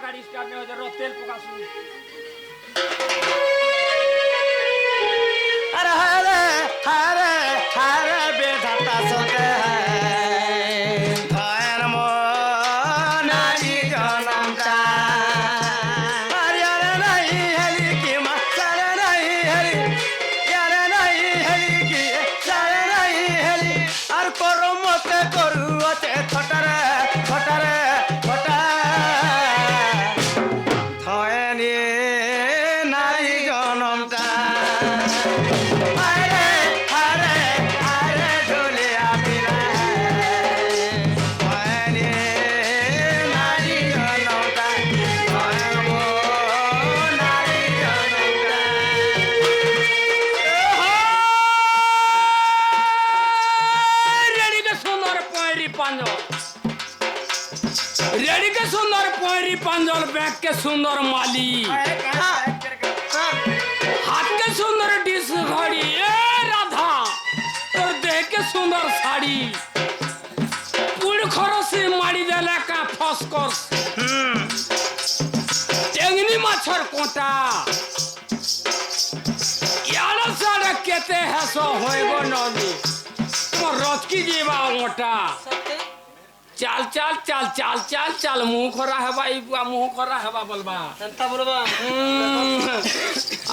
गाड़ी स्टार्ट नहीं हो जा तेल पका सुन अरे हरे हरे बेधाता सोते हैं धैन मो नारी जनमता अरे नहीं हली की मसाले नहीं हली यारे नहीं हली की सारे नहीं हली और करो मते करू अते थटरे थटरे थटा धैनी नारी जनमता रेडी के सुंदर पोरी पंजल बैग के सुंदर माली हाथ के सुंदर डिश घड़ी ए राधा तोर देह के सुंदर साड़ी पुड़ खरसी मारी देला का फसकस टेंगनी माछर कोटा यार सारा केते हसो होइबो नदी मोर रथ की जीवा मोटा चाल चाल चाल चाल चाल चाल मुंह खरा है भाई मुंह खरा है बोलबा संता बोलबा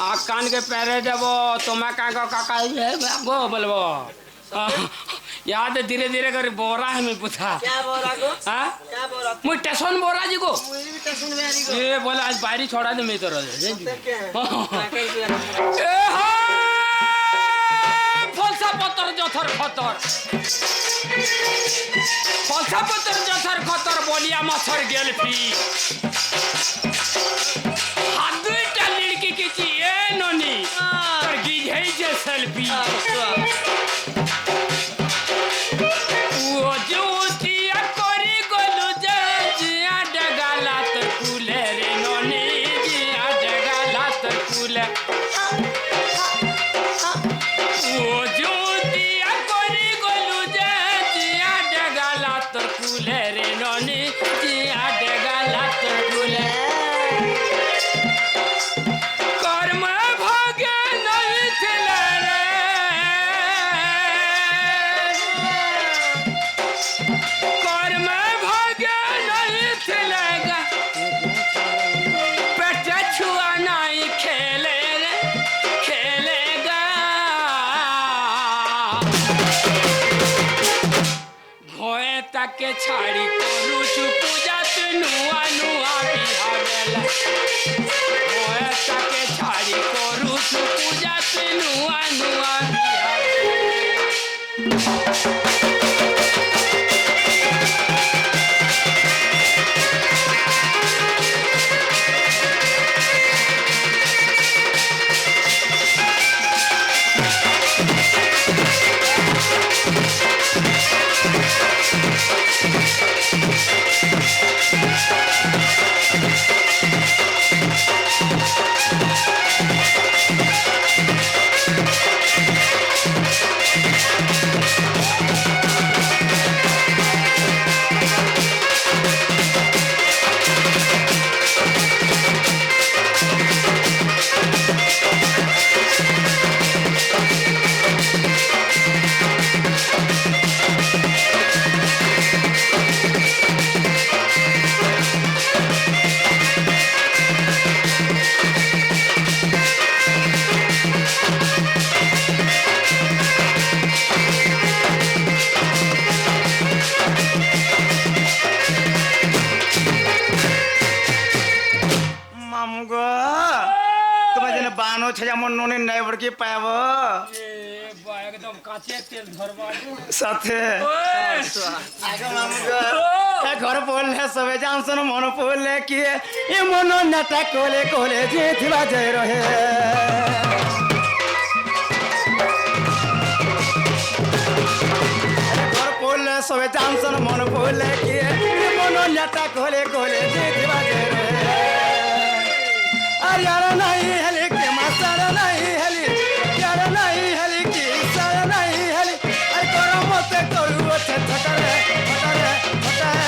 आ कान के पैरे देबो तुम्हें का काका है गो बोलबो याद धीरे धीरे कर बोरा है मैं पूछा क्या बोरा गो हां क्या बोरा मुई स्टेशन बोरा जी को मुई भी स्टेशन में आ रही गो ये बोले आज बाहरी छोड़ा दे मैं तो ए हा फलसा पत्थर जथर खतर फलसा पत्थर जथर खतर बोलिया मछर गेल पी हाथ दुईटा लड़की किची ए ननी तर गिझै जे सेल्फी ओ जोतिया करी गलु जे जिया डगाला तर कुले रे ननी जिया डगाला तर कुले ओ जोतिया करी गलु जे जिया डगाला तर कुले रे ननी जिया डगाला तर कुले कर्म भाग्य नहीं थिले रे कर्म भाग्य नहीं थिलेगा पेटे छुआ नहीं खेले रे खेलेगा भोए तक के छाड़ी करू छु पूजा तू नुआ नुआ बिहावेला भोए तक के छाड़ी करू छु पूजा तू नुआ नुआ मामुगो तुम्हें जने बानो छे मन नोने नहीं बड़की पाएबो ए बा एकदम काचे तेल धरवा साथे ओए आगे मामुगो ए घर बोलले सबे जानसन मन बोलले कि ए मन नटा कोले कोले जे थिबा जय रहे घर बोलले सबे जानसन मन बोलले कि ए मन नटा कोले कोले जे थिबा जय रहे यार नहीं हली के मसाला नहीं हली यार नहीं हली की सारा नहीं हली अरे करो मत करू अच्छे थटरे थटरे थटरे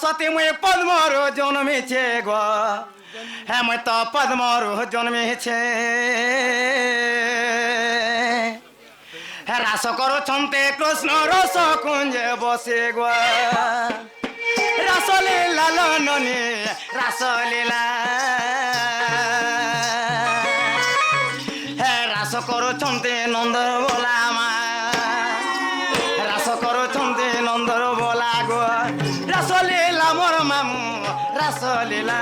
সতী মুই পদ্মরু জন্মেছে গো হ্যাঁ মুই তো পদ্মরু জন্মেছে রাস করুছন্তে কৃষ্ণ রস কুঞ্জে বসে গো রাসলীলা লননি রাসলীলা হে রাস করুছন্তে নন্দর বলা মা রাস করুছন্তে নন্দর বলা গো রাসলীলা মোর মামু রাসলীলা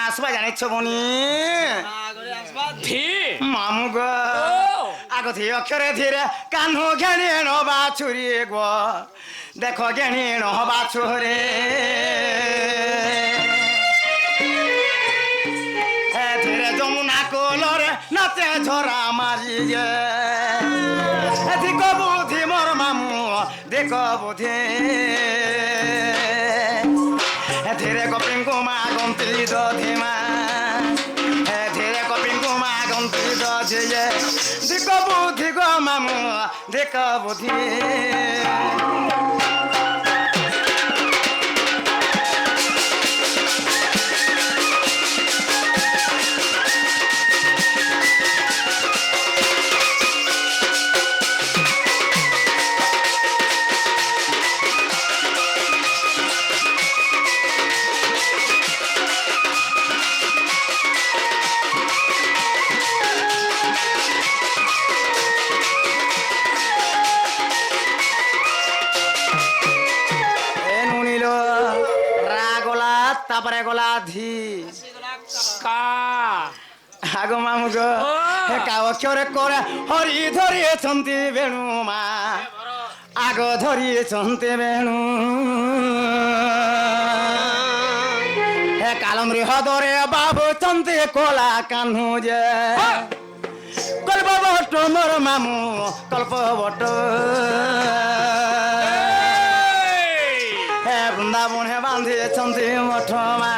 আসবা জানিছ বনি মামু গো আগতে অক্ষরে ধীরে কানু ঘেনি নবা ছুরি গো দেখো ঘেনি নহবা ছুরে ধীরে যমুনা কোলরে নাচে ঝরা মারি গে দেখো বুদ্ধি মোর মামু দেখো বুদ্ধি ধীরে কপিং কুমা গন্তি দধিমা ধীরে কপিং কুমা গন্তি দধিয়ে দিক বুদ্ধি গো মামু দিক বুদ্ধি তারপরে গলা ধি কা আগো মামু গো কাউরে করে হরি ধরিয়েছন্তি বেণু মা আগ ধরিয়েছন্তি বেণু হে কালমরি হদরে বাবু চন্তি কোলা কানু যে কল্প বট মোর মামু কল্প বট বৃন্দাবন হে বাঁধিয়েছন্তি মঠ মা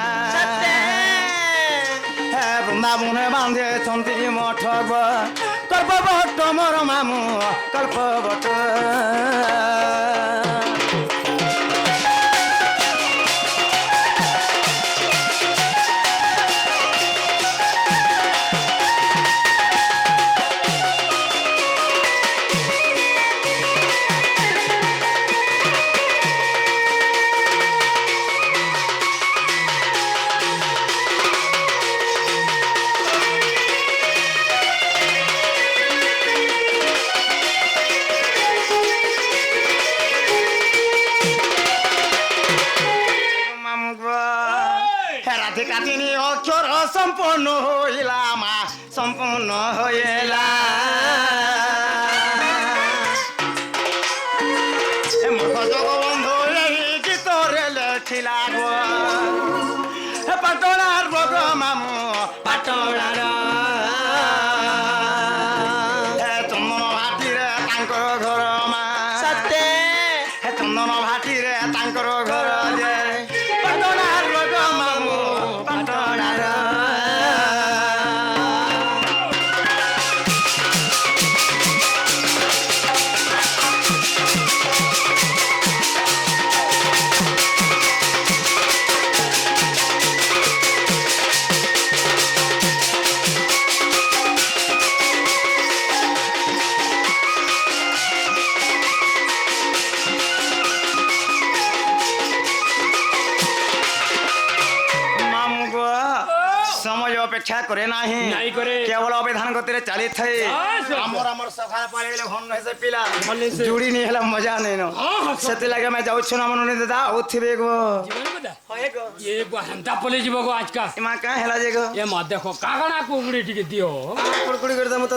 হে বৃন্দাবন হে বাঁধিয়েছন্তি মঠ গো কল্প বট মোর মামু কল্প বট কাটিনি অক্ষর সম্পূর্ণ হইলা মা সম্পূর্ণ হইলা মূর্খ জগবন্ধু এই গীতরে লেখিলা গো পাটনার বগ মামু পাটনার চন্দন ভাটিরে তাঙ্কর ঘর মা সত্যে চন্দন ভাটিরে তাঙ্কর ঘর যে পাটনার বগ মামু পাটনার করে নাহি নাই করে। কেবল অবিধান গতিরে চালি থাই হ্যাঁ, সত্য। আমার সখা পাইলে ভন হেসে পিলা ভলেছে। জুড়ি নি হেলা মজা নেই নো হ্যাঁ, হ্যাঁ, সত্য। সেতি লাগে আমি যাউछु না মনে দাদা উঠিবে গো জীবন কথা হয় গো ଏ ହେନ୍ତା ପଲେଇ ଯିବ ଗୋ ଆଜକା ইমা কা হেলা যে গো ଏ ମା ଦେଖ କାକଣା କୁକୁଡ଼ି ଟିକେ ଦିଅ কুড়কুড়ি করে দমু তো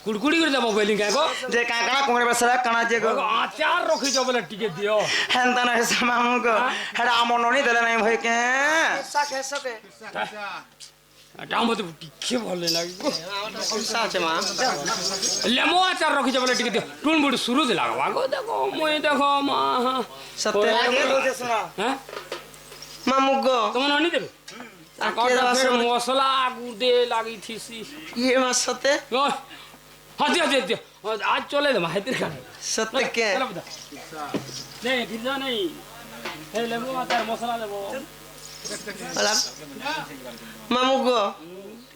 କୁଡ଼କୁଡ଼ି କରି ଦେବ କହିଲି କାଁ ଗୋ যে কাকড়া কোমরে বসরা কানা যে গো ଆଚାର ରଖିଛ ବୋଲେ ଟିକେ ଦିଅ হেনতা না হেসা মামু গো হেডা আমন ননি দেলে নাই ভই কে সাকে সাকে ଏଟା ମୋତେ ଟିକେ ଭଲ ଲାଗିବ সাচে মা ଲେମ୍ବୁ ଆଚାର ରଖିଛ ବୋଲେ ଟିକେ ଦିଅ ଟୁଣ ବୁଡ଼ି ସୁରୁଜ ଲାଗବା ଗୋ ଦେଖ ମୁଇଁ ଦେଖ ମା সত্যি আগে দোছে শোনা হ্যাঁ মামু গো ତମ ନନି ଦେବେ আর কে দেবা ଫେର শোনা? ମସଲା ଗୁଟେ ଲାଗିଥିସି ইয়ে মা সত্যি ହଁ ଦିଅ ଦିଅ ଦିଅ ଆজ ଚଲେଇ ଦେମା ହେତିରେ କାଣା সত্যি কে ନାଇଁ ଧିର ନାଇଁ ଏ ଲେମ୍ବୁ ଆଚାର ମସଲା ଦେବ হলা মামু গো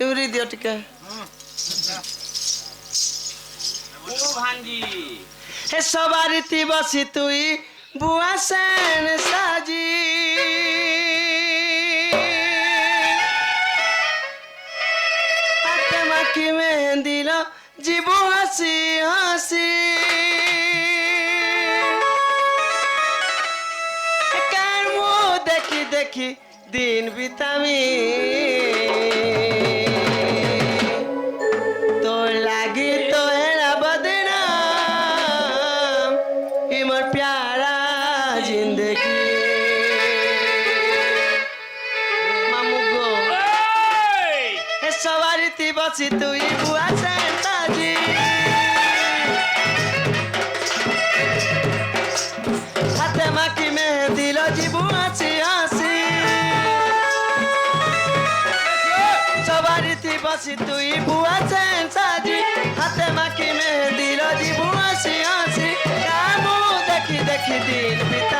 ইউরি দিও টিকে ও ভাঞ্জি হে সবারিতি বসি তুই বুয়া সেন সাজি হাতে মাখি মেহেন্দি লো জীবু হাসি হাসি কার মুখ দেখি দেখি দিন বিতামি তোর লাগি তো হেরা বদনাম ইমর প্যারা জিন্দগি মামু গো হে সবারিতি বসি তুই বুয়া সেন্তাজি হাতে মাখি মেহেন্দি লো জীবু হাসি হাসি সবারিতি বসি তুই বুয়া সেন্তাজি হাতে মাখি মেহেন্দি লো জীবু হাসি হাসি কামু দেখি দেখি দিন বিতা